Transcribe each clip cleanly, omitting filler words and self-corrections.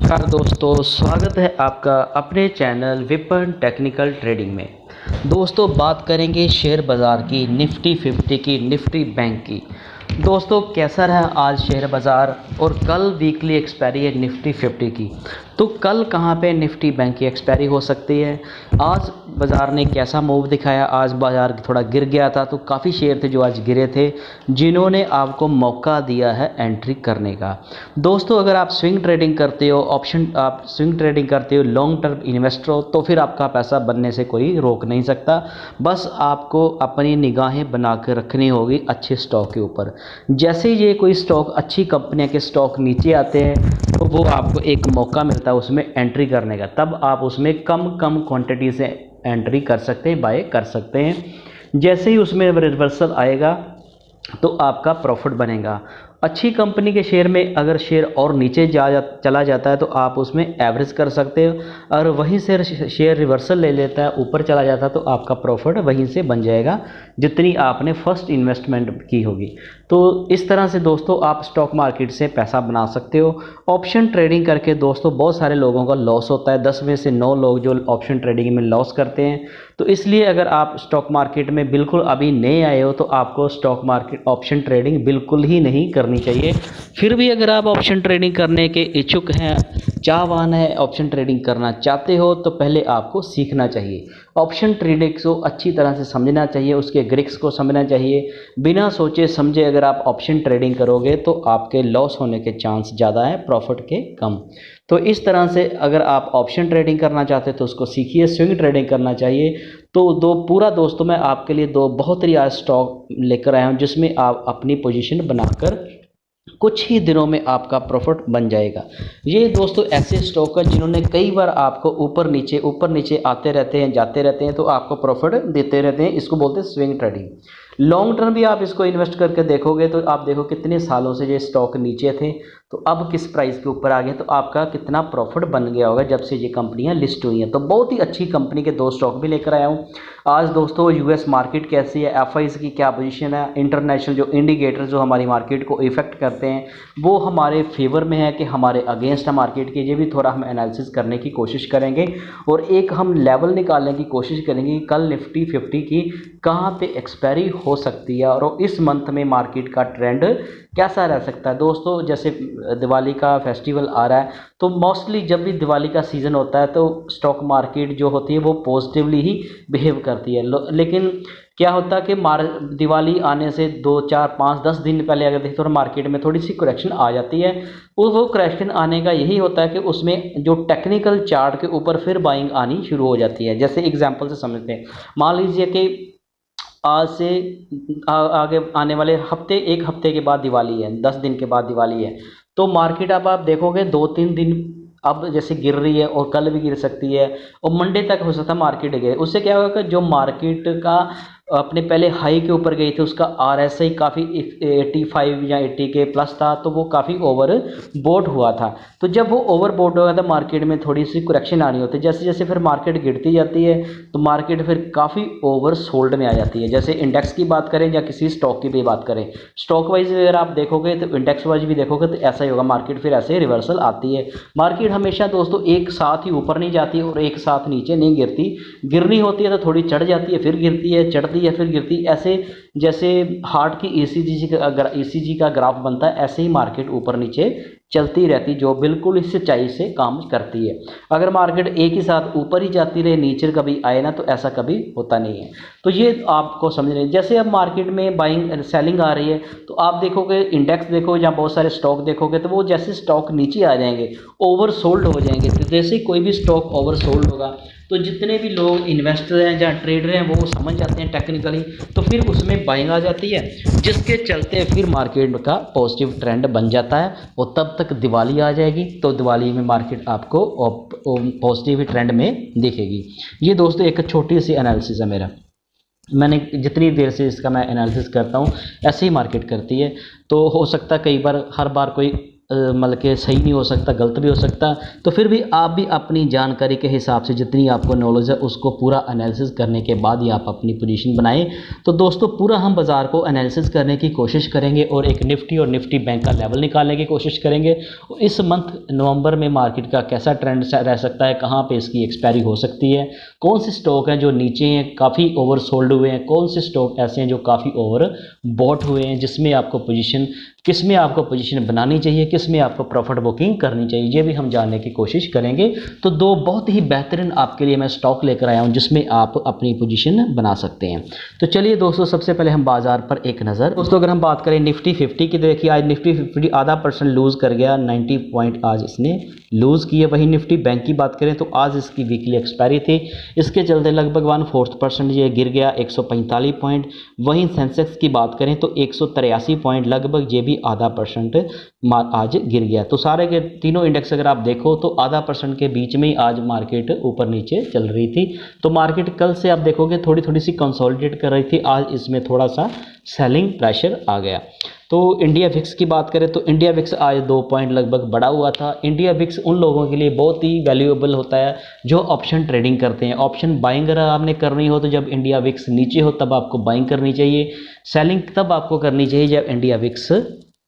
नमस्कार दोस्तों, स्वागत है आपका अपने चैनल विपन टेक्निकल ट्रेडिंग में। दोस्तों बात करेंगे शेयर बाज़ार की, निफ्टी 50 की, निफ्टी बैंक की। दोस्तों कैसा रहा आज शेयर बाज़ार, और कल वीकली एक्सपायरी है निफ्टी 50 की, तो कल कहां पे निफ्टी बैंक की एक्सपायरी हो सकती है। आज बाज़ार ने कैसा मूव दिखाया, आज बाज़ार थोड़ा गिर गया था, तो काफ़ी शेयर थे जो आज गिरे थे, जिन्होंने आपको मौका दिया है एंट्री करने का। दोस्तों अगर आप स्विंग ट्रेडिंग करते हो, आप स्विंग ट्रेडिंग करते हो, लॉन्ग टर्म इन्वेस्टर हो, तो फिर आपका पैसा बनने से कोई रोक नहीं सकता। बस आपको अपनी निगाहें बना कर रखनी होगी अच्छे स्टॉक के ऊपर। जैसे ये कोई स्टॉक, अच्छी कंपनियां के स्टॉक नीचे आते हैं, तो वो आपको एक मौका मिलता है उसमें एंट्री करने का। तब आप उसमें कम क्वांटिटी से एंट्री कर सकते हैं, बाय कर सकते हैं। जैसे ही उसमें रिवर्सल आएगा तो आपका प्रॉफिट बनेगा। अच्छी कंपनी के शेयर में अगर शेयर और नीचे चला जाता है तो आप उसमें एवरेज कर सकते हो, और वहीं से शेयर रिवर्सल ले लेता है, ऊपर चला जाता है, तो आपका प्रॉफिट वहीं से बन जाएगा जितनी आपने फर्स्ट इन्वेस्टमेंट की होगी। तो इस तरह से दोस्तों आप स्टॉक मार्केट से पैसा बना सकते हो। ऑप्शन ट्रेडिंग करके दोस्तों बहुत सारे लोगों का लॉस होता है, 10 में से 9 लोग जो ऑप्शन ट्रेडिंग में लॉस करते हैं। तो इसलिए अगर आप स्टॉक मार्केट में बिल्कुल अभी नए आए हो, तो आपको स्टॉक मार्केट ऑप्शन ट्रेडिंग बिल्कुल ही नहीं करनी चाहिए। फिर भी अगर आप ऑप्शन ट्रेडिंग करने के इच्छुक हैं, चाहवान है, ऑप्शन ट्रेडिंग करना चाहते हो, तो पहले आपको सीखना चाहिए। ऑप्शन ट्रेडिंग को अच्छी तरह से समझना चाहिए, उसके ग्रिक्स को समझना चाहिए। बिना सोचे समझे अगर आप ऑप्शन ट्रेडिंग करोगे तो आपके लॉस होने के चांस ज़्यादा है, प्रॉफिट के कम। तो इस तरह से अगर आप ऑप्शन ट्रेडिंग करना चाहते हैं तो उसको सीखिए। स्विंग ट्रेडिंग करना चाहिए तो दोस्तों मैं आपके लिए दो बहुत ही आज स्टॉक लेकर आया हूँ, जिसमें आप अपनी पोजीशन बनाकर कुछ ही दिनों में आपका प्रॉफिट बन जाएगा। ये दोस्तों ऐसे स्टॉक है जिन्होंने कई बार आपको ऊपर नीचे आते रहते हैं, जाते रहते हैं, तो आपको प्रॉफिट देते रहते हैं। इसको बोलते हैं स्विंग ट्रेडिंग। लॉन्ग टर्म भी आप इसको इन्वेस्ट करके देखोगे तो आप देखो कितने सालों से ये स्टॉक नीचे थे, तो अब किस प्राइस के ऊपर आ गए, तो आपका कितना प्रॉफिट बन गया होगा जब से ये कंपनियां लिस्ट हुई हैं। तो बहुत ही अच्छी कंपनी के दो स्टॉक भी लेकर आया हूँ आज। दोस्तों यूएस मार्केट कैसी है, एफआईज की क्या पोजीशन है, इंटरनेशनल जो इंडिकेटर जो हमारी मार्केट को इफेक्ट करते हैं वो हमारे फेवर में है कि हमारे अगेंस्ट है मार्केट के, ये भी थोड़ा हम एनालिसिस करने की कोशिश करेंगे। और एक हम लेवल निकालने की कोशिश करेंगे कि कल निफ्टी 50 की कहाँ पे एक्सपायरी हो सकती है, और इस मंथ में मार्केट का ट्रेंड कैसा रह सकता है। दोस्तों जैसे दिवाली का फेस्टिवल आ रहा है, तो मोस्टली जब भी दिवाली का सीज़न होता है तो स्टॉक मार्केट जो होती है वो पॉजिटिवली ही बिहेव करती है। लेकिन क्या होता है कि दिवाली आने से 2, 4, 5, 10 दिन पहले अगर देखते तो मार्केट में थोड़ी सी करेक्शन आ जाती है। वो करेक्शन आने का यही होता है कि उसमें जो टेक्निकल चार्ट के ऊपर फिर बाइंग आनी शुरू हो जाती है। जैसे एग्जांपल से समझते हैं, मान लीजिए कि आज से आगे आने वाले एक हफ्ते के बाद दिवाली है, 10 दिन के बाद दिवाली है, तो मार्केट अब आप देखोगे 2-3 दिन अब जैसे गिर रही है, और कल भी गिर सकती है, और मंडे तक हो सकता है मार्केट गिरे। उससे क्या होगा कि जो मार्केट का अपने पहले हाई के ऊपर गई थी उसका आरएसआई काफ़ी 85 या 80 के प्लस था, तो वो काफ़ी ओवर बोट हुआ था। तो जब वो ओवर बोट होगा तो मार्केट में थोड़ी सी करेक्शन आनी होती है। जैसे जैसे फिर मार्केट गिरती जाती है तो मार्केट फिर काफ़ी ओवर सोल्ड में आ जाती है। जैसे इंडेक्स की बात करें या किसी स्टॉक की भी बात करें, स्टॉक वाइज अगर आप देखोगे तो इंडेक्स वाइज भी देखोगे तो ऐसा ही होगा, मार्केट फिर ऐसे रिवर्सल आती है। मार्केट हमेशा दोस्तों एक साथ ही ऊपर नहीं जाती और एक साथ नीचे नहीं गिरती। गिरनी होती है तो थोड़ी चढ़ जाती है, फिर गिरती है, चढ़ती या फिर गिरती, ऐसे जैसे हार्ट की ईसीजी का ग्राफ बनता है, ऐसे ही मार्केट ऊपर नीचे चलती रहती, जो बिल्कुल इस सच्चाई से काम करती है। अगर मार्केट एक ही साथ ऊपर ही जाती रहे, नीचे कभी आए ना, तो ऐसा कभी होता नहीं है। तो ये आपको समझ रहे हैं। जैसे अब मार्केट में बाइंग सेलिंग आ रही है, तो आप देखोगे इंडेक्स देखोगे या बहुत सारे स्टॉक देखोगे, तो वो जैसे स्टॉक नीचे आ जाएंगे ओवर सोल्ड हो जाएंगे। तो जैसे ही कोई भी स्टॉक ओवर सोल्ड होगा तो जितने भी लोग इन्वेस्टर हैं या ट्रेडर हैं वो समझ जाते हैं टेक्निकली, तो फिर उसमें बाइंग आ जाती है, जिसके चलते फिर मार्केट का पॉजिटिव ट्रेंड बन जाता है। और तब तक दिवाली आ जाएगी, तो दिवाली में मार्केट आपको पॉजिटिव ट्रेंड में दिखेगी। ये दोस्तों एक छोटी सी एनालिसिस है मेरा, मैंने जितनी देर से इसका मैं एनालिसिस करता हूँ ऐसे ही मार्केट करती है। तो हो सकता है कई बार हर बार कोई मतलब कि सही नहीं हो सकता, गलत भी हो सकता। तो फिर भी आप भी अपनी जानकारी के हिसाब से जितनी आपको नॉलेज है उसको पूरा एनालिसिस करने के बाद ही आप अपनी पोजीशन बनाएं। तो दोस्तों पूरा हम बाज़ार को एनालिसिस करने की कोशिश करेंगे और एक निफ्टी और निफ्टी बैंक का लेवल निकालने की कोशिश करेंगे। इस मंथ नवंबर में मार्केट का कैसा ट्रेंड रह सकता है, कहाँ पे इसकी एक्सपायरी हो सकती है, कौन से स्टॉक हैं जो नीचे हैं काफ़ी ओवर सोल्ड हुए हैं, कौन से स्टॉक ऐसे हैं जो काफ़ी ओवर बॉट हुए हैं, जिसमें आपको पोजीशन किस में आपको पोजीशन बनानी चाहिए, किस में आपको प्रॉफिट बुकिंग करनी चाहिए, ये भी हम जानने की कोशिश करेंगे। तो दो बहुत ही बेहतरीन आपके लिए मैं स्टॉक लेकर आया हूं जिसमें आप अपनी पोजीशन बना सकते हैं। तो चलिए दोस्तों सबसे पहले हम बाजार पर एक नज़र। दोस्तों अगर हम बात करें निफ्टी 50 की, देखिए आज निफ्टी 50 आधा % लूज़ कर गया, 90 पॉइंट आज इसने लूज़ किए। वही निफ्टी बैंक की बात करें तो आज इसकी वीकली एक्सपायरी थी, इसके चलते लगभग 1/4% ये गिर गया, 145 पॉइंट। वहीं सेंसेक्स की बात करें तो 183 पॉइंट, लगभग ये भी आधा % आज गिर गया। तो सारे के तीनों इंडेक्स अगर आप देखो तो आधा % के बीच में ही आज मार्केट ऊपर नीचे चल रही थी। तो मार्केट कल से आप देखोगे थोड़ी थोड़ी सी कंसोलिडेट कर रही थी, आज इसमें थोड़ा सा सेलिंग प्रेशर आ गया। तो इंडिया विक्स की बात करें तो इंडिया विक्स आज 2 पॉइंट लगभग बढ़ा हुआ था। इंडिया विक्स उन लोगों के लिए बहुत ही वैल्यूएबल होता है जो ऑप्शन ट्रेडिंग करते हैं। ऑप्शन बाइंग अगर आपने करनी हो तो जब इंडिया विक्स नीचे हो तब आपको बाइंग करनी चाहिए, सेलिंग तब आपको करनी चाहिए जब इंडिया विक्स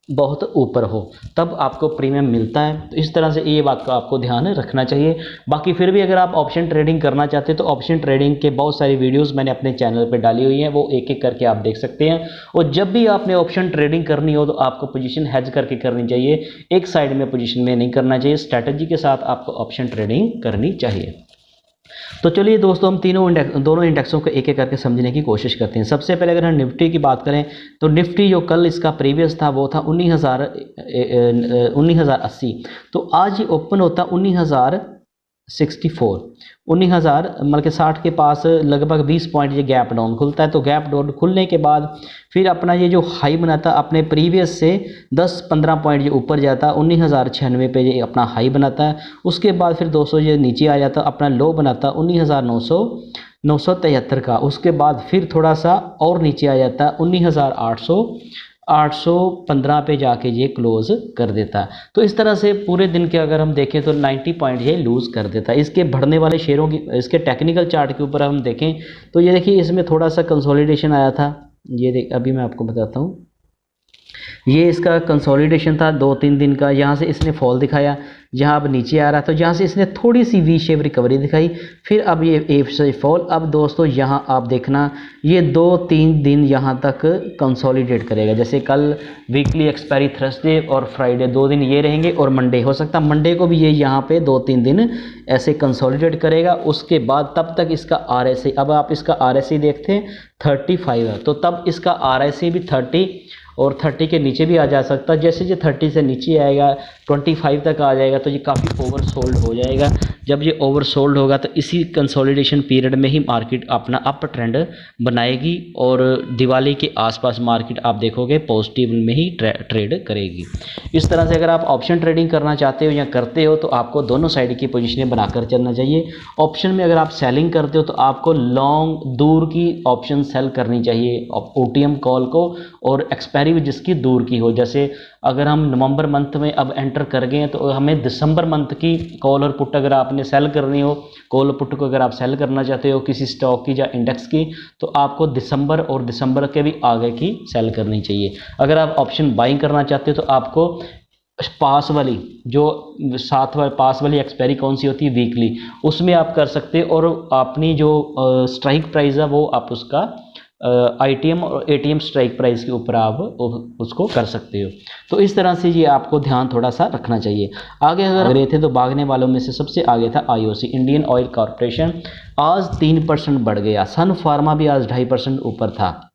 बहुत ऊपर हो, तब आपको प्रीमियम मिलता है। तो इस तरह से ये बात का आपको ध्यान रखना चाहिए। बाकी फिर भी अगर आप ऑप्शन ट्रेडिंग करना चाहते हैं तो ऑप्शन ट्रेडिंग के बहुत सारी वीडियोस मैंने अपने चैनल पे डाली हुई हैं, वो एक एक करके आप देख सकते हैं। और जब भी आपने ऑप्शन ट्रेडिंग करनी हो तो आपको पोजीशन हेज करके करनी चाहिए, एक साइड में पोजीशन में नहीं करना चाहिए, स्ट्रैटेजी के साथ आपको ऑप्शन ट्रेडिंग करनी चाहिए। तो चलिए दोस्तों हम दोनों इंडेक्सों को एक एक करके समझने की कोशिश करते हैं। सबसे पहले अगर हम निफ्टी की बात करें तो निफ्टी जो कल इसका प्रीवियस था वो था 19,080। तो आज ये ओपन होता 19,064, 19,000 मतलब कि 60 के पास लगभग 20 पॉइंट ये गैप डाउन खुलता है। तो गैप डाउन खुलने के बाद फिर अपना ये जो हाई बनाता अपने प्रीवियस से 10-15 पॉइंट ये ऊपर जाता, 19,096 पे ये अपना हाई बनाता है। उसके बाद फिर 200 ये नीचे आ जाता, अपना लो बनाता 19,973 का। उसके बाद फिर थोड़ा सा और नीचे आ जाता 19,815 पे जाके ये क्लोज कर देता है। तो इस तरह से पूरे दिन के अगर हम देखें तो 90 पॉइंट ये लूज़ कर देता है। इसके बढ़ने वाले शेयरों की इसके टेक्निकल चार्ट के ऊपर हम देखें तो ये देखिए इसमें थोड़ा सा कंसोलिडेशन आया था। ये देख अभी मैं आपको बताता हूँ, ये इसका कंसोलिडेशन था 2-3 दिन का। यहाँ से इसने फॉल दिखाया, यहाँ अब नीचे आ रहा था, जहाँ से इसने थोड़ी सी वी शेप रिकवरी दिखाई, फिर अब ये ए से फॉल। अब दोस्तों यहाँ आप देखना ये 2-3 दिन यहाँ तक कंसोलिडेट करेगा। जैसे कल वीकली एक्सपायरी थर्सडे और फ्राइडे 2 दिन ये रहेंगे और मंडे हो सकता है मंडे को भी ये यहाँ पे 2-3 दिन ऐसे कंसोलिडेट करेगा। उसके बाद तब तक इसका RSI, अब आप इसका RSI देखते हैं 35 है, तो तब इसका RSI भी 30 और 30 के नीचे भी आ जा सकता है। जैसे ये 30 से नीचे आएगा 25 तक आ जाएगा तो ये काफ़ी ओवर सोल्ड हो जाएगा। जब ये ओवर सोल्ड होगा तो इसी कंसोलिडेशन पीरियड में ही मार्केट अपना अप ट्रेंड बनाएगी और दिवाली के आसपास मार्केट आप देखोगे पॉजिटिव में ही ट्रेड करेगी। इस तरह से अगर आप ऑप्शन ट्रेडिंग करना चाहते हो या करते हो तो आपको दोनों साइड की पोजीशनें बनाकर चलना चाहिए। ऑप्शन में अगर आप सेलिंग करते हो तो आपको लॉन्ग दूर की ऑप्शन सेल करनी चाहिए, OTM कॉल को, और एक्सपायरी भी जिसकी दूर की हो। जैसे अगर हम नवंबर मंथ में अब एंटर कर गए हैं तो हमें दिसंबर मंथ की कॉल और पुट अगर आपने सेल करनी हो, कॉल और पुट को अगर आप सेल करना चाहते हो किसी स्टॉक की या इंडेक्स की, तो आपको दिसंबर और दिसंबर के भी आगे की सेल करनी चाहिए। अगर आप ऑप्शन बाइंग करना चाहते हो तो आपको पास वाली जो पास वाली एक्सपायरी कौन सी होती है वीकली, उसमें आप कर सकते हो और अपनी जो स्ट्राइक प्राइस है वो आप उसका ITM और ATM स्ट्राइक प्राइस के ऊपर आप उसको कर सकते हो। तो इस तरह से ये आपको ध्यान थोड़ा सा रखना चाहिए। आगे अगर रहे थे तो भागने वालों में से सबसे आगे था IOC, इंडियन ऑयल कॉरपोरेशन, आज 3% बढ़ गया। सन फार्मा भी आज 2.5% ऊपर था।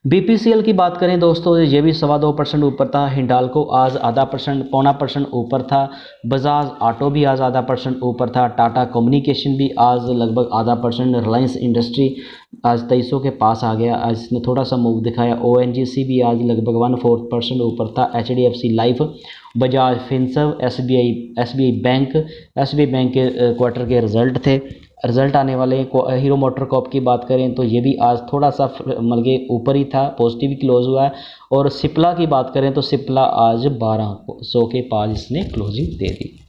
BPCL की बात करें दोस्तों ये भी 2.25% ऊपर था। हिंडाल्को आज 0.5% ऊपर था। बजाज ऑटो भी आज 0.5% ऊपर था। टाटा कम्युनिकेशन भी आज लगभग 0.5%। रिलायंस इंडस्ट्री आज 2300 के पास आ गया, आज इसने थोड़ा सा मूव दिखाया। ONGC भी आज लगभग 1/4% ऊपर था। HDFC life Bajaj Finserv, SBI bank के क्वार्टर के रिजल्ट आने वाले हैं। हीरो मोटरकॉर्प की बात करें तो ये भी आज थोड़ा सा मतलब के ऊपर ही था, पॉजिटिव क्लोज हुआ है। और सिप्ला की बात करें तो सिप्ला आज 1200 के पास इसने क्लोजिंग दे दी।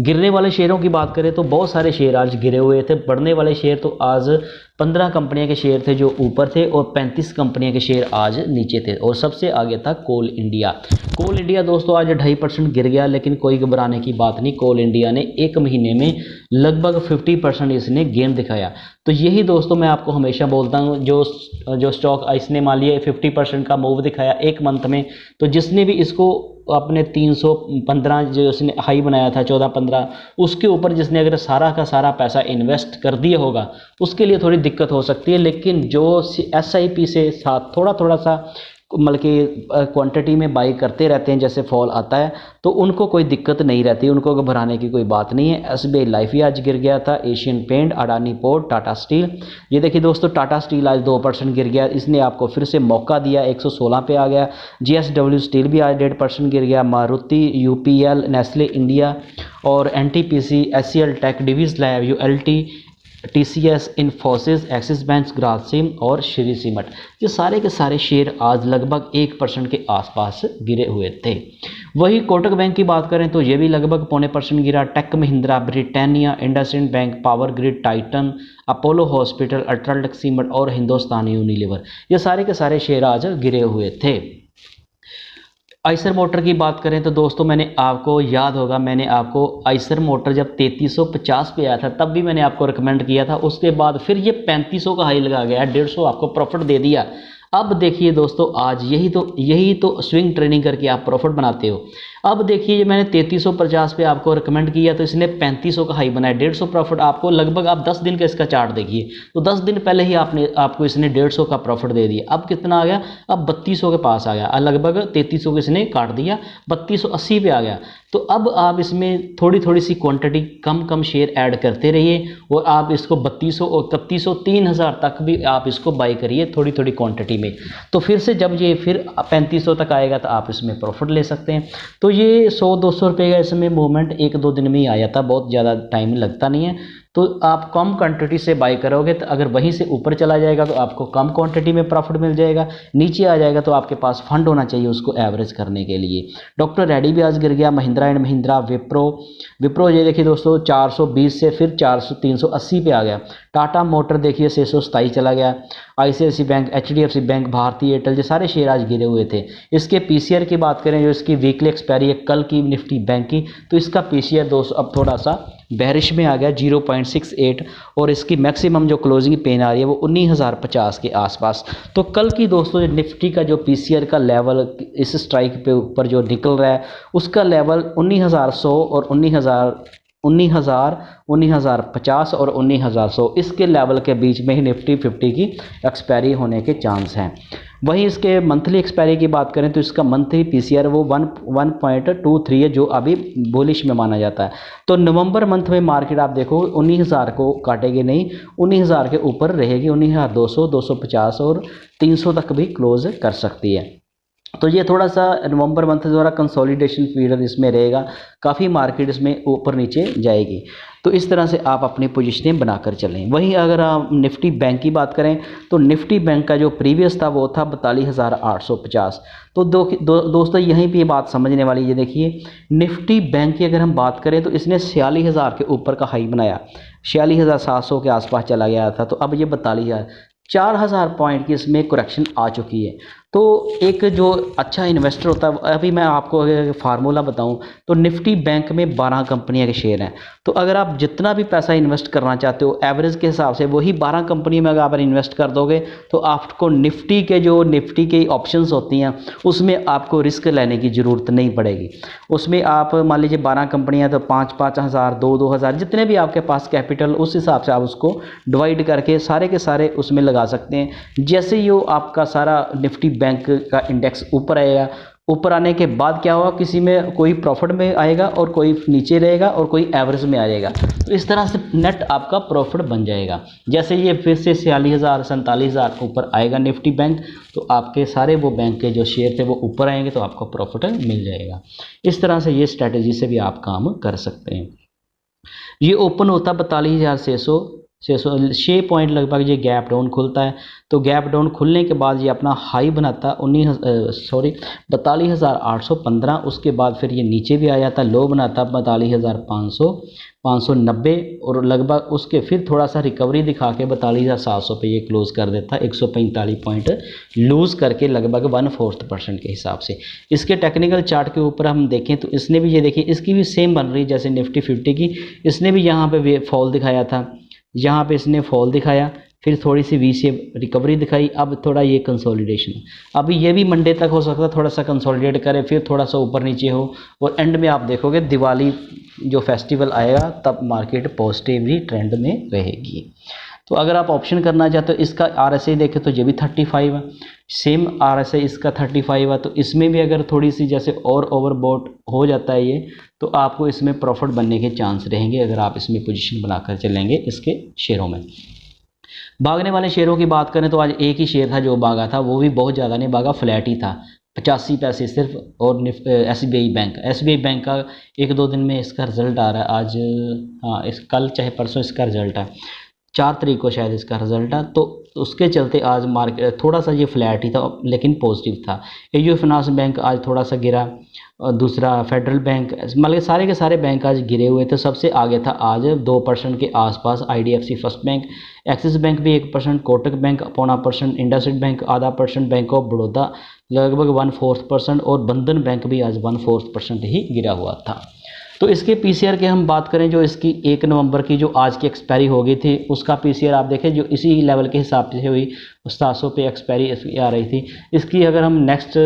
गिरने वाले शेयरों की बात करें तो बहुत सारे शेयर आज गिरे हुए थे। बढ़ने वाले शेयर तो आज 15 कंपनियों के शेयर थे जो ऊपर थे और 35 कंपनियों के शेयर आज नीचे थे। और सबसे आगे था कोल इंडिया दोस्तों आज 2.5% गिर गया, लेकिन कोई घबराने की बात नहीं। कोल इंडिया ने एक महीने में लगभग 50% इसने गेन दिखाया। तो यही दोस्तों मैं आपको हमेशा बोलता हूँ, जो स्टॉक इसने मान लिया 50% का मूव दिखाया एक मंथ में, तो जिसने भी इसको अपने 315 जो उसने हाई बनाया था 14-15, उसके ऊपर जिसने अगर सारा का सारा पैसा इन्वेस्ट कर दिया होगा उसके लिए थोड़ी दिक्कत हो सकती है। लेकिन जो SIP से साथ थोड़ा थोड़ा सा मतलब कि क्वांटिटी में बाई करते रहते हैं, जैसे फॉल आता है तो उनको कोई दिक्कत नहीं रहती, उनको घबराने की कोई बात नहीं है। SBI लाइफ ही आज गिर गया था, एशियन पेंट, अडानी पोर्ट, टाटा स्टील। ये देखिए दोस्तों टाटा स्टील आज 2% गिर गया, इसने आपको फिर से मौका दिया, 116 पे आ गया। JSW स्टील भी आज 1.5% गिर गया। मारुति, UPL, नेस्ले इंडिया और NTPC, SCL Tech, Divi's Lab, ULT, TCS, Infosys, Axis Bank, Grasim और श्री सीमेंट, ये सारे के सारे शेयर आज लगभग 1% के आसपास गिरे हुए थे। वही कोटक बैंक की बात करें तो ये भी लगभग 0.25% गिरा। टेक महिंद्रा, ब्रिटानिया, इंडसइंड बैंक, पावर ग्रिड, टाइटन, अपोलो हॉस्पिटल, अल्ट्राटेक सीमेंट और हिंदुस्तान यूनिलीवर, ये सारे के सारे शेयर आज गिरे हुए थे। आइसर मोटर की बात करें तो दोस्तों मैंने आपको याद होगा, मैंने आपको आइसर मोटर जब 3350 पे आया था तब भी मैंने आपको रिकमेंड किया था। उसके बाद फिर ये 3500 का हाई लगा गया, 150 आपको प्रॉफिट दे दिया। अब देखिए दोस्तों आज यही तो स्विंग ट्रेडिंग करके आप प्रॉफिट बनाते हो। अब देखिए ये मैंने 3350 पे आपको रिकमेंड किया तो इसने 3500 का हाई बनाया, 150 प्रॉफिट आपको लगभग। आप 10 दिन का इसका चार्ट देखिए तो 10 दिन पहले ही आपको इसने 150 का प्रॉफिट दे दिया। अब कितना आ गया, अब 3200 के पास आ गया, लगभग 3300 को इसने काट दिया, 3280 पे आ गया। तो अब आप इसमें थोड़ी सी क्वांटिटी कम शेयर ऐड करते रहिए और आप इसको 3200 और 3100 3000 तक भी आप इसको बाई करिए थोड़ी क्वांटिटी में। तो फिर से जब ये फिर 3500 तक आएगा तो आप इसमें प्रॉफिट ले सकते हैं। तो ये 100-200 रुपये का इसमें मूवमेंट 1-2 दिन में ही आ जाता, बहुत ज़्यादा टाइम लगता नहीं है। तो आप कम क्वांटिटी से बाई करोगे तो अगर वहीं से ऊपर चला जाएगा तो आपको कम क्वांटिटी में प्रॉफिट मिल जाएगा, नीचे आ जाएगा तो आपके पास फंड होना चाहिए उसको एवरेज करने के लिए। डॉक्टर रेड्डी भी आज गिर गया, महिंद्रा एंड महिंद्रा, विप्रो ये देखिए दोस्तों 420 से फिर 380 पे आ गया। टाटा मोटर देखिए 627 चला गया। ICICI बैंक, HDFC बैंक, भारतीय एयरटेल, ये सारे शेयर आज गिरे हुए थे। इसके PCR की बात करें, जो इसकी वीकली एक्सपायरी है कल की निफ्टी बैंक की, तो इसका PCR दोस्तों अब थोड़ा सा बेरिश में आ गया 0.68 और इसकी मैक्सिमम जो क्लोजिंग पेन आ रही है वो 19,050 के आसपास। तो कल की दोस्तों निफ्टी का जो PCR का लेवल इस स्ट्राइक पे ऊपर जो निकल रहा है उसका लेवल 19,100 और 19,050 और 19,100, इसके लेवल के बीच में ही निफ्टी 50 की एक्सपायरी होने के चांस हैं। वहीं इसके मंथली एक्सपायरी की बात करें तो इसका मंथली PCR वो 1.23 है, जो अभी बुलिश में माना जाता है। तो नवंबर मंथ में मार्केट आप देखो 19,000 को काटेगी नहीं, 19,000 के ऊपर रहेगी, 19,200, 250 और 300 तक भी क्लोज कर सकती है। तो ये थोड़ा सा नवंबर मंथ द्वारा कंसोलिडेशन पीरियड इसमें रहेगा, काफ़ी मार्केट इसमें ऊपर नीचे जाएगी। तो इस तरह से आप अपनी पोजीशनें बनाकर चलें। वहीं अगर आप निफ्टी बैंक की बात करें तो निफ्टी बैंक का जो प्रीवियस था वो था 42,850। तो दोस्तों यहीं पे ये बात समझने वाली, ये देखिए निफ्टी बैंक की अगर हम बात करें तो इसने 46,000 के ऊपर का हाई बनाया, 46,700 के आसपास चला गया था। तो अब ये 42,000, 4,000 पॉइंट की इसमें करेक्शन आ चुकी है। तो एक जो अच्छा इन्वेस्टर होता है, अभी मैं आपको अगर फार्मूला बताऊं तो निफ्टी बैंक में 12 कंपनियां के शेयर हैं। तो अगर आप जितना भी पैसा इन्वेस्ट करना चाहते हो एवरेज के हिसाब से वही 12 कंपनी में अगर आप इन्वेस्ट कर दोगे तो आपको निफ्टी के ऑप्शंस होती हैं उसमें आपको रिस्क लेने की ज़रूरत नहीं पड़ेगी। उसमें आप मान लीजिए 12 कंपनियाँ तो 5,000, 2,000 जितने भी आपके पास कैपिटल, उस हिसाब से आप उसको डिवाइड करके सारे के सारे उसमें लगा सकते हैं। जैसे ही वो आपका सारा निफ्टी बैंक का इंडेक्स ऊपर आएगा ऊपर आने के बाद क्या होगा, किसी में कोई प्रॉफिट में आएगा और कोई नीचे रहेगा और कोई एवरेज में आ जाएगा। तो इस तरह से नेट आपका प्रॉफिट बन जाएगा। जैसे ये फिर से 46,000 47,000 ऊपर आएगा निफ्टी बैंक, तो आपके सारे वो बैंक के जो शेयर थे वो ऊपर आएंगे, तो आपको प्रॉफिट मिल जाएगा। इस तरह से ये स्ट्रैटेजी से भी आप काम कर सकते हैं। ये ओपन होता 42,600 पॉइंट लगभग ये गैप डाउन खुलता है। तो गैप डाउन खुलने के बाद ये अपना हाई बनाता 42,815। उसके बाद फिर ये नीचे भी आ जाता, लो बनाता 42,500 590 और लगभग उसके फिर थोड़ा सा रिकवरी दिखा के 42,700 पे ये क्लोज कर देता, 145 पॉइंट लूज़ करके लगभग 1/4% के हिसाब से। इसके टेक्निकल चार्ट के ऊपर हम देखें तो इसने भी, ये देखिए इसकी भी सेम बन रही जैसे निफ्टी 50 की। इसने भी यहाँ पे फॉल दिखाया था, यहाँ पे इसने फॉल दिखाया, फिर थोड़ी सी वी शेप रिकवरी दिखाई, अब थोड़ा ये कंसोलिडेशन। अभी ये भी मंडे तक हो सकता है थोड़ा सा कंसोलिडेट करे, फिर थोड़ा सा ऊपर नीचे हो, और एंड में आप देखोगे दिवाली जो फेस्टिवल आएगा तब मार्केट पॉजिटिवली ट्रेंड में रहेगी। तो अगर आप ऑप्शन करना चाहते हो, इसका RSI देखें तो ये भी 35 है, सेम RSI इसका 35 है। तो इसमें भी अगर थोड़ी सी जैसे और ओवरबॉट हो जाता है ये, तो आपको इसमें प्रॉफिट बनने के चांस रहेंगे अगर आप इसमें पोजीशन बनाकर चलेंगे इसके शेयरों में। भागने वाले शेयरों की बात करें तो आज एक ही शेयर था जो भागा था, वो भी बहुत ज़्यादा नहीं भागा, फ्लैट ही था, 85 पैसे सिर्फ। और SBI बैंक का 1-2 दिन में इसका रिजल्ट आ रहा है आज, हाँ इस कल चाहे परसों इसका रिजल्ट है, 4 तारीख को शायद इसका रिजल्ट है। तो उसके चलते आज मार्केट थोड़ा सा ये फ्लैट ही था लेकिन पॉजिटिव था। AU फाइनेंस बैंक आज थोड़ा सा गिरा, और दूसरा फेडरल बैंक, मतलब सारे के सारे बैंक आज गिरे हुए थे। सबसे आगे था आज 2% के आसपास IDFC first bank, axis bank भी 1%, Kotak bank 0.25%, IndusInd bank 0.5%, bank of Baroda लगभग 1/4% और बंधन बैंक भी आज 1/4% ही गिरा हुआ था। तो इसके PCR की हम बात करें, जो इसकी 1 नवंबर की जो आज की एक्सपायरी हो गई थी उसका PCR आप देखें जो इसी लेवल के हिसाब से हुई, 700 पे एक्सपायरी इसकी आ रही थी। इसकी अगर हम नेक्स्ट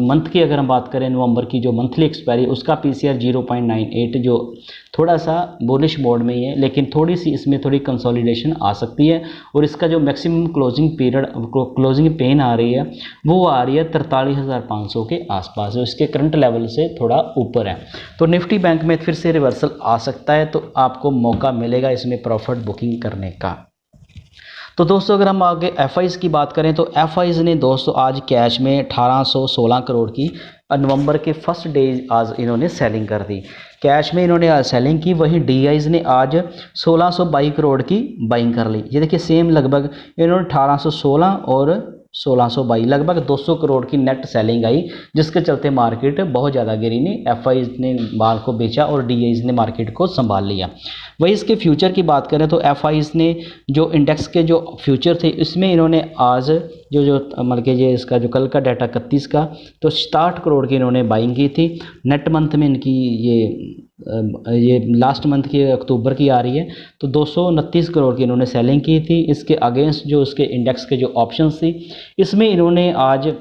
मंथ की अगर हम बात करें, नवंबर की जो मंथली एक्सपायरी, उसका PCR 0.98 जो थोड़ा सा बुलिश मोड में ही है, लेकिन थोड़ी सी इसमें थोड़ी कंसोलिडेशन आ सकती है। और इसका जो मैक्सिमम क्लोजिंग पेन आ रही है वो आ रही है 43,500 के आसपास, जो इसके करंट लेवल से थोड़ा ऊपर है। तो निफ्टी बैंक में फिर से रिवर्सल आ सकता है, तो आपको मौका मिलेगा इसमें प्रॉफिट बुकिंग करने का। तो दोस्तों अगर हम आगे FIs की बात करें तो FIs ने दोस्तों आज कैश में 1816 करोड़ की नवंबर के फर्स्ट डे आज इन्होंने सेलिंग कर दी, कैश में इन्होंने आज सेलिंग की। वहीं DIs ने आज 1622 करोड़ की बाइंग कर ली। ये देखिए सेम लगभग इन्होंने 1816 और 1622 लगभग 200 करोड़ की नेट सेलिंग आई, जिसके चलते मार्केट बहुत ज़्यादा गिरी नहीं। FIs ने माल को बेचा और DIs ने मार्केट को संभाल लिया। वही इसके फ्यूचर की बात करें तो FIs ने जो इंडेक्स के जो फ्यूचर थे इसमें इन्होंने आज जो मतलब कि ये इसका जो कल का डाटा 31 का, तो 67 करोड़ की इन्होंने बाइंग की थी। नेट मंथ में इनकी ये लास्ट मंथ की अक्टूबर की आ रही है, तो 229 करोड़ की इन्होंने सेलिंग की थी। इसके अगेंस्ट जो उसके इंडेक्स के जो ऑप्शंस थी, इसमें इन्होंने आज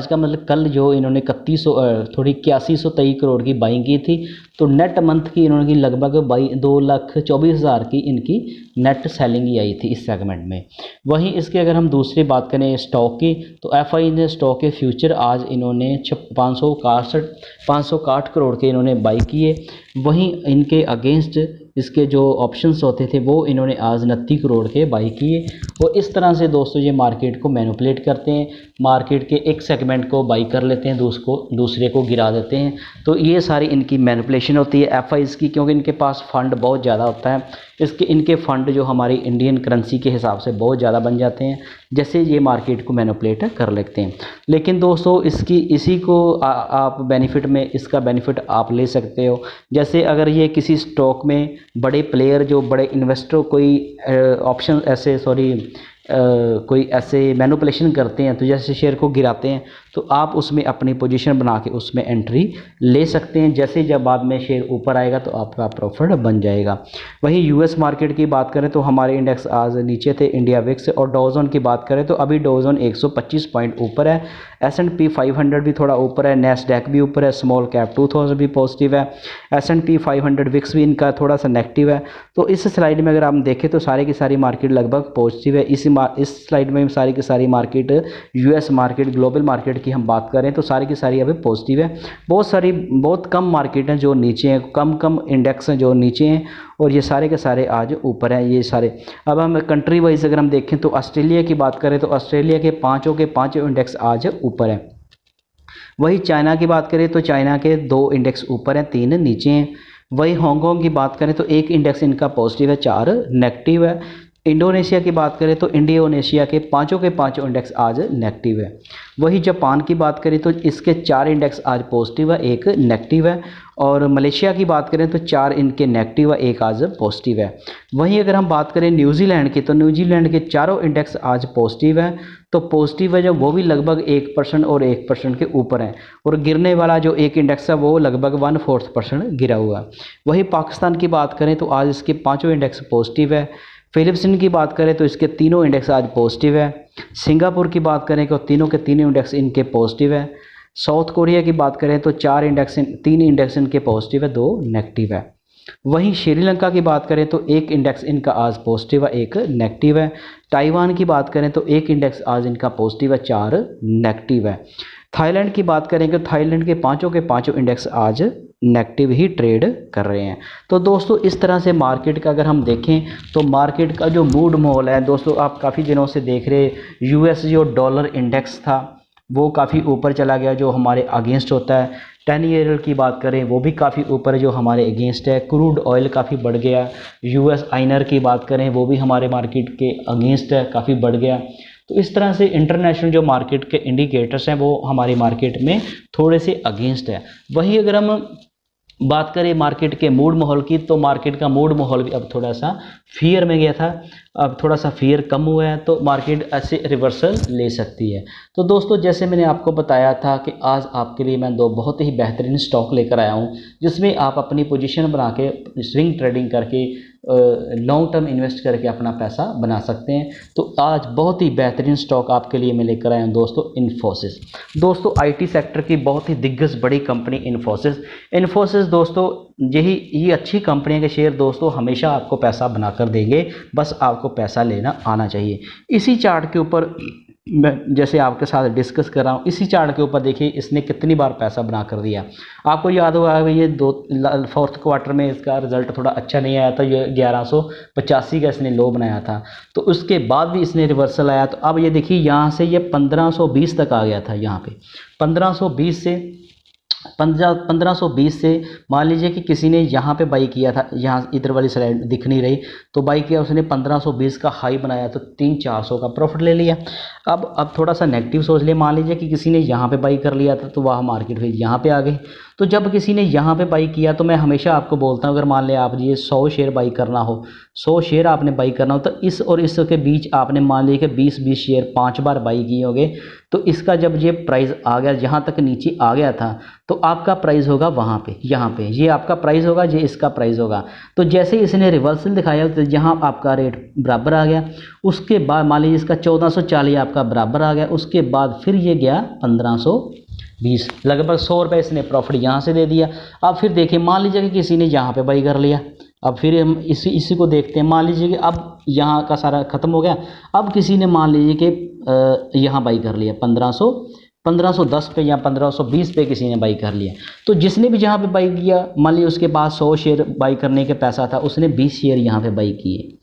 का मतलब कल जो इन्होंने 8123 करोड़ की बाइंग की थी। तो नेट मंथ की इन्होंने की लगभग 2,24,000 की इनकी नेट सेलिंग ही आई थी इस सेगमेंट में। वहीं इसके अगर हम दूसरी बात करें स्टॉक की, तो FI ने स्टॉक के फ्यूचर आज इन्होंने 561 करोड़ के इन्होंने बाई किए। वहीं इनके अगेंस्ट इसके जो ऑप्शंस होते थे वो इन्होंने आज 29 करोड़ के बाई किए। और इस तरह से दोस्तों ये मार्केट को मैनिपुलेट करते हैं, मार्केट के एक सेगमेंट को बाई कर लेते हैं, दूसरे को गिरा देते हैं। तो ये सारी इनकी मैनिपुलेशन होती है FIs की, क्योंकि इनके पास फंड बहुत ज़्यादा होता है। इनके फंड जो हमारी इंडियन करेंसी के हिसाब से बहुत ज़्यादा बन जाते हैं, जैसे ये मार्केट को मैनिपुलेट कर लेते हैं। लेकिन दोस्तों इसी को आप बेनिफिट में इसका बेनिफिट आप ले सकते हो। जैसे अगर ये किसी स्टॉक में बड़े प्लेयर जो बड़े इन्वेस्टर कोई ऑप्शन ऐसे कोई ऐसे मैनिपुलेशन करते हैं, तो जैसे शेयर को गिराते हैं, तो आप उसमें अपनी पोजीशन बना के उसमें एंट्री ले सकते हैं। जैसे जब बाद में शेयर ऊपर आएगा तो आपका प्रॉफिट बन जाएगा। वहीं US मार्केट की बात करें तो हमारे इंडेक्स आज नीचे थे, इंडिया विक्स। और डॉजन की बात करें तो अभी डॉजन 125 पॉइंट ऊपर है, S&P 500 भी थोड़ा ऊपर है, NASDAQ भी ऊपर है, स्मॉल कैप 2000 भी पॉजिटिव है, S&P 500 विक्स भी इनका थोड़ा सा नेगेटिव है। तो इस स्लाइड में अगर हम देखें तो सारी की सारी मार्केट लगभग पॉजिटिव है। इस स्लाइड में सारी की सारी market US market, global market market की हम बात करें तो सारी की सारी अभी पॉजिटिव है। बहुत कम मार्केट हैं जो नीचे हैं, कम इंडेक्स हैं जो नीचे हैं, और ये सारे के सारे आज ऊपर हैं ये सारे। अब हम कंट्री वाइज अगर हम देखें तो ऑस्ट्रेलिया की बात करें तो ऑस्ट्रेलिया के पाँचों इंडेक्स आज ऊपर हैं। वही चाइना की बात करें तो चाइना के 2 इंडेक्स ऊपर हैं, 3 नीचे हैं। वही हांगकांग की बात करें तो 1 इंडेक्स इनका पॉजिटिव है, 4 नेगेटिव है। इंडोनेशिया की बात करें तो इंडोनेशिया के पाँचों इंडेक्स आज नेगेटिव है। वही जापान की बात करें तो इसके 4 इंडेक्स आज पॉजिटिव है, 1 नेगेटिव है। और मलेशिया की बात करें तो 4 इनके नेगेटिव है, 1 आज पॉजिटिव है। वहीं अगर हम बात करें न्यूजीलैंड की तो न्यूजीलैंड के चारों इंडेक्स आज पॉजिटिव है। तो पॉजिटिव है जो वो भी लगभग 1% और 1% के ऊपर है, और गिरने वाला जो 1 इंडेक्स है वो लगभग 1/4% गिरा हुआ है। वही पाकिस्तान की बात करें तो आज इसके पाँचों इंडेक्स पॉजिटिव है। फिलिप्स की बात करें तो इसके तीनों इंडेक्स आज पॉजिटिव है। सिंगापुर की बात करें तो तीनों के तीनों इंडेक्स इनके पॉजिटिव है। साउथ कोरिया की बात करें तो 3 इंडेक्स इनके पॉजिटिव है, 2 नेगेटिव है। वहीं श्रीलंका की बात करें तो 1 इंडेक्स इनका आज पॉजिटिव है, 1 नेगेटिव है। ताइवान की बात करें तो 1 इंडेक्स आज इनका पॉजिटिव है, 4 नेगेटिव है। थाईलैंड की बात करेंगे तो थाईलैंड के पाँचों इंडेक्स आज नेगेटिव ही ट्रेड कर रहे हैं। तो दोस्तों इस तरह से मार्केट का अगर हम देखें तो मार्केट का जो मूड माहौल है दोस्तों, आप काफ़ी दिनों से देख रहे यूएस जो डॉलर इंडेक्स था वो काफ़ी ऊपर चला गया जो हमारे अगेंस्ट होता है। 10 ईयर की बात करें वो भी काफ़ी ऊपर है जो हमारे अगेंस्ट है। क्रूड ऑयल काफ़ी बढ़ गया। यूएस आइनर की बात करें वो भी हमारे मार्केट के अगेंस्ट है, काफ़ी बढ़ गया। तो इस तरह से इंटरनेशनल जो मार्केट के इंडिकेटर्स हैं वो हमारी मार्केट में थोड़े से अगेंस्ट है। वहीं अगर हम बात करें मार्केट के मूड माहौल की तो मार्केट का मूड माहौल भी अब थोड़ा सा फियर में गया था, अब थोड़ा सा फियर कम हुआ है, तो मार्केट ऐसे रिवर्सल ले सकती है। तो दोस्तों जैसे मैंने आपको बताया था कि आज आपके लिए मैं 2 बहुत ही बेहतरीन स्टॉक लेकर आया हूं जिसमें आप अपनी पोजीशन बना के स्विंग ट्रेडिंग करके लॉन्ग टर्म इन्वेस्ट करके अपना पैसा बना सकते हैं। तो आज बहुत ही बेहतरीन स्टॉक आपके लिए मैं लेकर आया हूँ दोस्तों, इन्फोसिस। दोस्तों आईटी सेक्टर की बहुत ही दिग्गज बड़ी कंपनी इन्फोसिस दोस्तों ये अच्छी कंपनी के शेयर दोस्तों हमेशा आपको पैसा बनाकर देंगे, बस आपको पैसा लेना आना चाहिए। इसी चार्ट के ऊपर मैं जैसे आपके साथ डिस्कस कर रहा हूँ, इसी चार्ट के ऊपर देखिए इसने कितनी बार पैसा बना कर दिया। आपको याद होगा ये 4th क्वार्टर में इसका रिजल्ट थोड़ा अच्छा नहीं आया था, ये 1185 का इसने लो बनाया था, तो उसके बाद भी इसने रिवर्सल आया। तो अब ये देखिए यहाँ से ये 1520 तक आ गया था। यहाँ पे 1520 से मान लीजिए कि किसी ने यहाँ पे बाई किया था, यहाँ इधर वाली स्लाइड दिख नहीं रही तो बाई किया उसने, 1520 का हाई बनाया तो 300-400 का प्रॉफिट ले लिया। अब थोड़ा सा नेगेटिव सोच लिया, मान लीजिए कि किसी ने यहाँ पे बाई कर लिया था तो वह मार्केट फिर यहाँ पे आ गई। तो जब किसी ने यहाँ पे बाई किया तो मैं हमेशा आपको बोलता हूँ अगर मान लिया आप ये 100 शेयर बाई करना हो, 100 शेयर आपने बाई करना हो तो इस और इस के बीच आपने मान लीजिए कि 20 शेयर 5 बार बाई किए होंगे। तो इसका जब ये प्राइस आ गया जहाँ तक नीचे आ गया था तो आपका प्राइस होगा वहाँ पे, यहाँ पे ये आपका प्राइस होगा, ये इसका प्राइस होगा। तो जैसे इसने रिवर्सल दिखाया तो यहाँ आपका रेट बराबर आ गया। उसके बाद मान लीजिए इसका 1440 आपका बराबर आ गया। उसके बाद फिर ये गया 1520, लगभग 100 रुपये इसने प्रॉफिट यहाँ से दे दिया। अब फिर देखिए मान लीजिए कि किसी ने यहाँ पे बाई कर लिया, अब फिर हम इसी को देखते हैं। मान लीजिए कि अब यहाँ का सारा ख़त्म हो गया, अब किसी ने मान लीजिए कि यहाँ बाई कर लिया 1510 पे या 1520 पे किसी ने बाई कर लिया। तो जिसने भी जहाँ पे बाई किया मान लीजिए उसके पास 100 शेयर बाई करने के पैसा था, उसने 20 शेयर यहाँ पे बाई किए।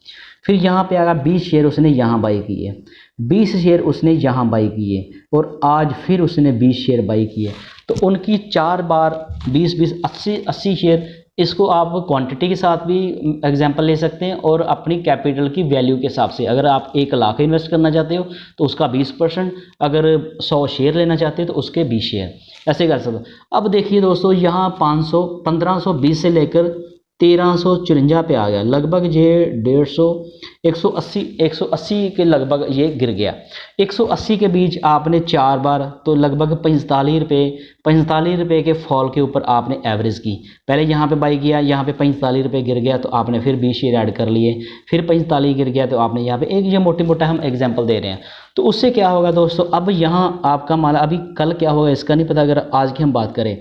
फिर यहाँ पे आगा 20 शेयर उसने यहाँ बाई किए, 20 शेयर उसने यहाँ बाई किए, और आज फिर उसने 20 शेयर बाई किए। तो उनकी 4 बार 20 80 शेयर। इसको आप क्वांटिटी के साथ भी एग्जांपल ले सकते हैं और अपनी कैपिटल की वैल्यू के हिसाब से। अगर आप 1 लाख इन्वेस्ट करना चाहते हो तो उसका 20%, अगर 100 शेयर लेना चाहते हो तो उसके 20 शेयर, ऐसे कर सकते हो। अब देखिए दोस्तों यहाँ 1520 से लेकर 1354 पे आ गया, लगभग ये 180 के लगभग ये गिर गया। 180 के बीच आपने 4 बार तो लगभग 45 रुपये के फॉल के ऊपर आपने एवरेज की। पहले यहाँ पे बाई किया, यहाँ पे 45 रुपये गिर गया तो आपने फिर 20 शेयर ऐड कर लिए, फिर 45 गिर गया तो आपने यहाँ पे एक ये मोटा हम एग्जांपल दे रहे हैं। तो उससे क्या होगा दोस्तों, अब यहाँ आपका माल अभी कल क्या होगा इसका नहीं पता, अगर आज की हम बात करें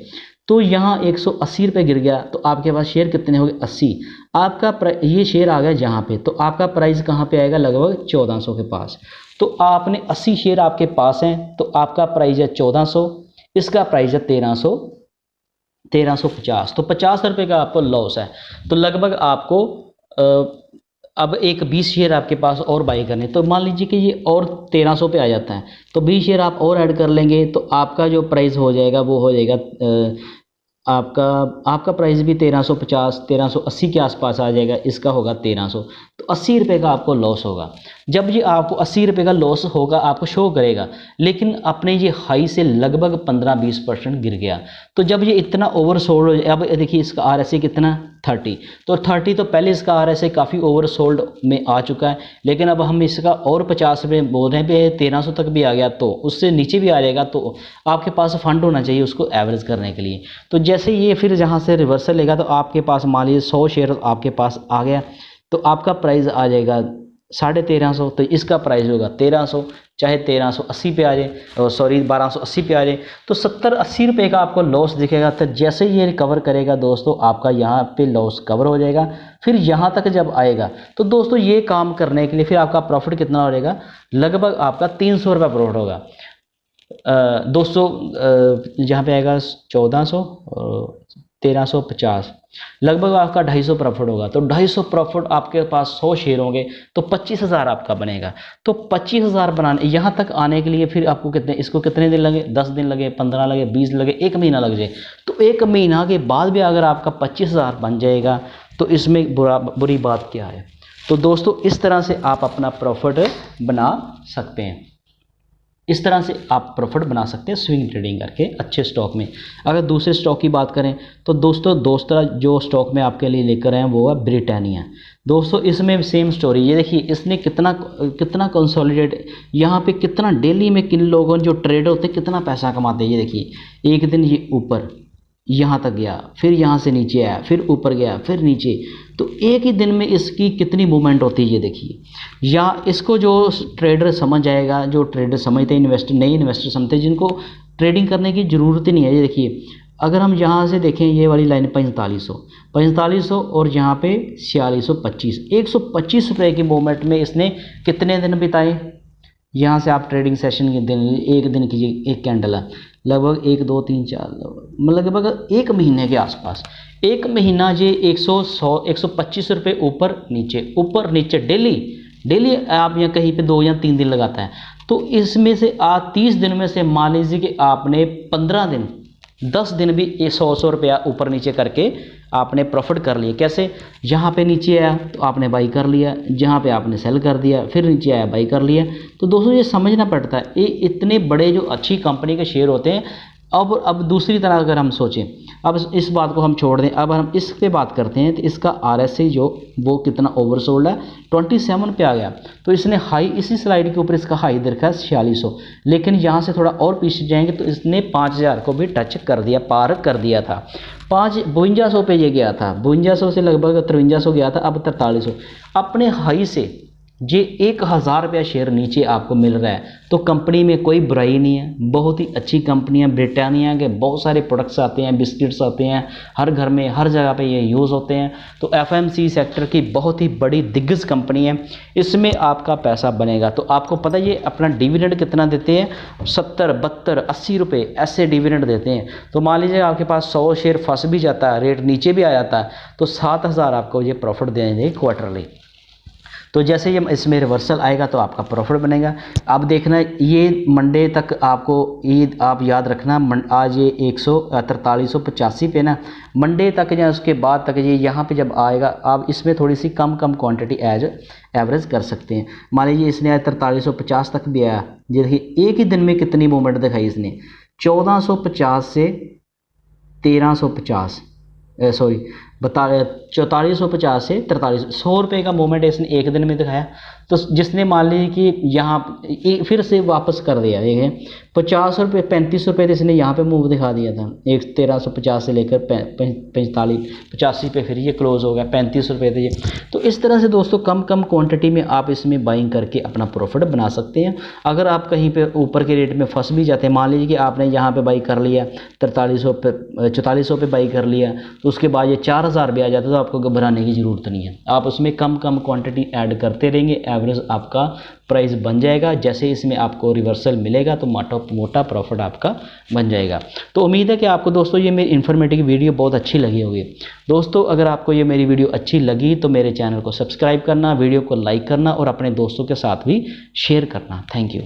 तो यहाँ 180 रुपये गिर गया तो आपके पास शेयर कितने हो गए 80। आपका ये शेयर आ गया यहाँ पे, तो आपका प्राइस कहाँ पे आएगा, लगभग 1400 के पास। तो आपने 80 शेयर आपके पास हैं, तो आपका प्राइस है 1400, इसका प्राइस है 1350, तो 50 रुपये का आपको लॉस है। तो लगभग आपको अब एक 20 शेयर आपके पास और बाई करने, तो मान लीजिए कि ये और 1300 पे आ जाता है, तो 20 शेयर आप और ऐड कर लेंगे तो आपका जो प्राइस हो जाएगा वो हो जाएगा आपका प्राइस भी 1350 1380 के आसपास आ जाएगा, इसका होगा 1300, तो 80 रुपये का आपको लॉस होगा। जब ये आपको 80 रुपये का लॉस होगा आपको शो करेगा, लेकिन अपने ये हाई से लगभग 15-20% गिर गया। तो जब ये इतना ओवरसोल्ड हो जाए, अब देखिए इसका RSI कितना 30, तो 30 तो पहले इसका RSI काफ़ी ओवरसोल्ड में आ चुका है, लेकिन अब हम इसका और 50 रुपये बोल रहे हैं पे 1300 तक भी आ गया, तो उससे नीचे भी आ जाएगा, तो आपके पास फंड होना चाहिए उसको एवरेज करने के लिए। तो जैसे ये फिर जहाँ से रिवर्सल लेगा तो आपके पास मान लीजिए 100 शेयर आपके पास आ गया, तो आपका प्राइस आ जाएगा 1350, तो इसका प्राइस होगा 1300, चाहे 1380 पे आ जाए, सॉरी 1280 पे आ जाए, तो 70-80 रुपये का आपको लॉस दिखेगा। तो जैसे ये रिकवर करेगा दोस्तों आपका यहाँ पे लॉस कवर हो जाएगा। फिर यहाँ तक जब आएगा तो दोस्तों ये काम करने के लिए फिर आपका प्रॉफिट कितना हो जाएगा, लगभग आपका 300 रुपये प्रॉफिट होगा। 200 जहाँ पे आएगा 1400 1350, लगभग आपका 250 प्रॉफिट होगा। तो 250 प्रॉफिट आपके पास 100 शेयर होंगे तो 25,000 आपका बनेगा। तो 25,000 बनाने यहाँ तक आने के लिए फिर आपको कितने, इसको कितने दिन लगे, 10 दिन लगे, 15 लगे, 20 लगे, 1 महीना लग जाए। तो 1 महीना के बाद भी अगर आपका 25,000 बन जाएगा तो इसमें बुरी बात क्या है। तो दोस्तों इस तरह से आप अपना प्रॉफिट बना सकते हैं, इस तरह से आप प्रॉफिट बना सकते हैं स्विंग ट्रेडिंग करके अच्छे स्टॉक में। अगर दूसरे स्टॉक की बात करें तो दोस्तों जो स्टॉक में आपके लिए लेकर आए हैं वो है ब्रिटानिया। दोस्तों इसमें सेम स्टोरी, ये देखिए इसने कितना कंसोलिडेट, यहाँ पे कितना डेली में किन लोगों जो ट्रेडर होते हैं कितना पैसा कमाते हैं। ये देखिए एक दिन ये ऊपर यहाँ तक गया, फिर यहाँ से नीचे आया, फिर ऊपर गया, फिर नीचे, तो एक ही दिन में इसकी कितनी मूवमेंट होती है ये देखिए। या इसको जो ट्रेडर समझ आएगा, जो ट्रेडर समझते हैं, नए इन्वेस्टर समझते हैं जिनको ट्रेडिंग करने की ज़रूरत ही नहीं है। ये देखिए अगर हम यहाँ से देखें ये वाली लाइन 4500 और यहाँ पे 4625, 125 रुपये की मूवमेंट में इसने कितने दिन बिताए। यहाँ से आप ट्रेडिंग सेशन के दिन, एक दिन की एक कैंडल है, लगभग 1 2 3 4 लगभग 1 महीने के आसपास, 1 महीना ये 125 रुपये ऊपर नीचे डेली आप यहाँ कहीं पे 2 या 3 दिन लगाता है। तो इसमें से आप 30 दिन में से मान लीजिए कि आपने 15 दिन 10 दिन भी 100 रुपया ऊपर नीचे करके आपने प्रॉफिट कर लिए। कैसे, यहाँ पे नीचे आया तो आपने बाई कर लिया, जहाँ पे आपने सेल कर दिया, फिर नीचे आया बाई कर लिया। तो दोस्तों ये समझना पड़ता है, ये इतने बड़े जो अच्छी कंपनी के शेयर होते हैं। अब दूसरी तरह अगर हम सोचें, अब इस बात को हम छोड़ दें, अब हम इस पे बात करते हैं तो इसका RSI जो वो कितना ओवरसोल्ड है, 27 पे आ गया। तो इसने हाई, इसी स्लाइड के ऊपर इसका हाई दे रखा है 4600, लेकिन यहाँ से थोड़ा और पीछे जाएंगे तो इसने 5000 को भी टच कर दिया, पार कर दिया था। 5200 पे ये गया था, 5200 से लगभग 5300 गया था, अब 4300। अपने हाई से ये 1000 रुपया शेयर नीचे आपको मिल रहा है। तो कंपनी में कोई बुराई नहीं है, बहुत ही अच्छी कंपनी है। ब्रिटानिया के बहुत सारे प्रोडक्ट्स आते हैं, बिस्किट्स आते हैं, हर घर में हर जगह पे ये यूज़ होते हैं। तो FMC सेक्टर की बहुत ही बड़ी दिग्गज कंपनी है, इसमें आपका पैसा बनेगा। तो आपको पता है ये अपना डिविडेंड कितना देते हैं, 70 72 80 रुपये ऐसे डिविडेंड देते हैं। तो मान लीजिए आपके पास 100 शेयर फंस भी जाता है, रेट नीचे भी आ जाता है, तो 7000 आपको ये प्रॉफिट देंगे क्वार्टरली। तो जैसे ये इसमें रिवर्सल आएगा तो आपका प्रॉफिट बनेगा। अब देखना ये मंडे तक आपको ईद, आप याद रखना आज ये 4385 पे ना, मंडे तक या उसके बाद तक ये यहाँ पे जब आएगा आप इसमें थोड़ी सी कम क्वांटिटी एवरेज कर सकते हैं। मान लीजिए इसने आज 4350 तक भी आया, ये देखिए एक ही दिन में कितनी मूवमेंट दिखाई इसने, 1450 से 1350 4450 से 4300, 100 रुपये का मूवमेंट इसने एक दिन में दिखाया। तो जिसने मान लीजिए कि यहाँ फिर से वापस कर दिया, ये है 50 रुपये 35 रुपये इसने यहाँ पे मूव दिखा दिया था, 1350 से लेकर 85 पे फिर ये क्लोज हो गया, 35 रुपये थे ये। तो इस तरह से दोस्तों कम कम क्वांटिटी में आप इसमें बाइंग करके अपना प्रॉफिट बना सकते हैं। अगर आप कहीं पे ऊपर के रेट में फंस भी जाते हैं, मान लीजिए कि आपने यहाँ पे बाई कर लिया 4300 पे 4400 पे बाई कर लिया, तो उसके बाद ये 4000 भी आ जाता है, तो आपको घबराने की ज़रूरत नहीं है। आप उसमें कम कम क्वांटिटी ऐड करते रहेंगे, एवरेज आपका प्राइस बन जाएगा। जैसे इसमें आपको रिवर्सल मिलेगा तो मोटा प्रॉफिट आपका बन जाएगा। तो उम्मीद है कि आपको दोस्तों ये मेरी इन्फॉर्मेटिव वीडियो बहुत अच्छी लगी होगी। दोस्तों अगर आपको ये मेरी वीडियो अच्छी लगी तो मेरे चैनल को सब्सक्राइब करना, वीडियो को लाइक करना और अपने दोस्तों के साथ भी शेयर करना। Thank you.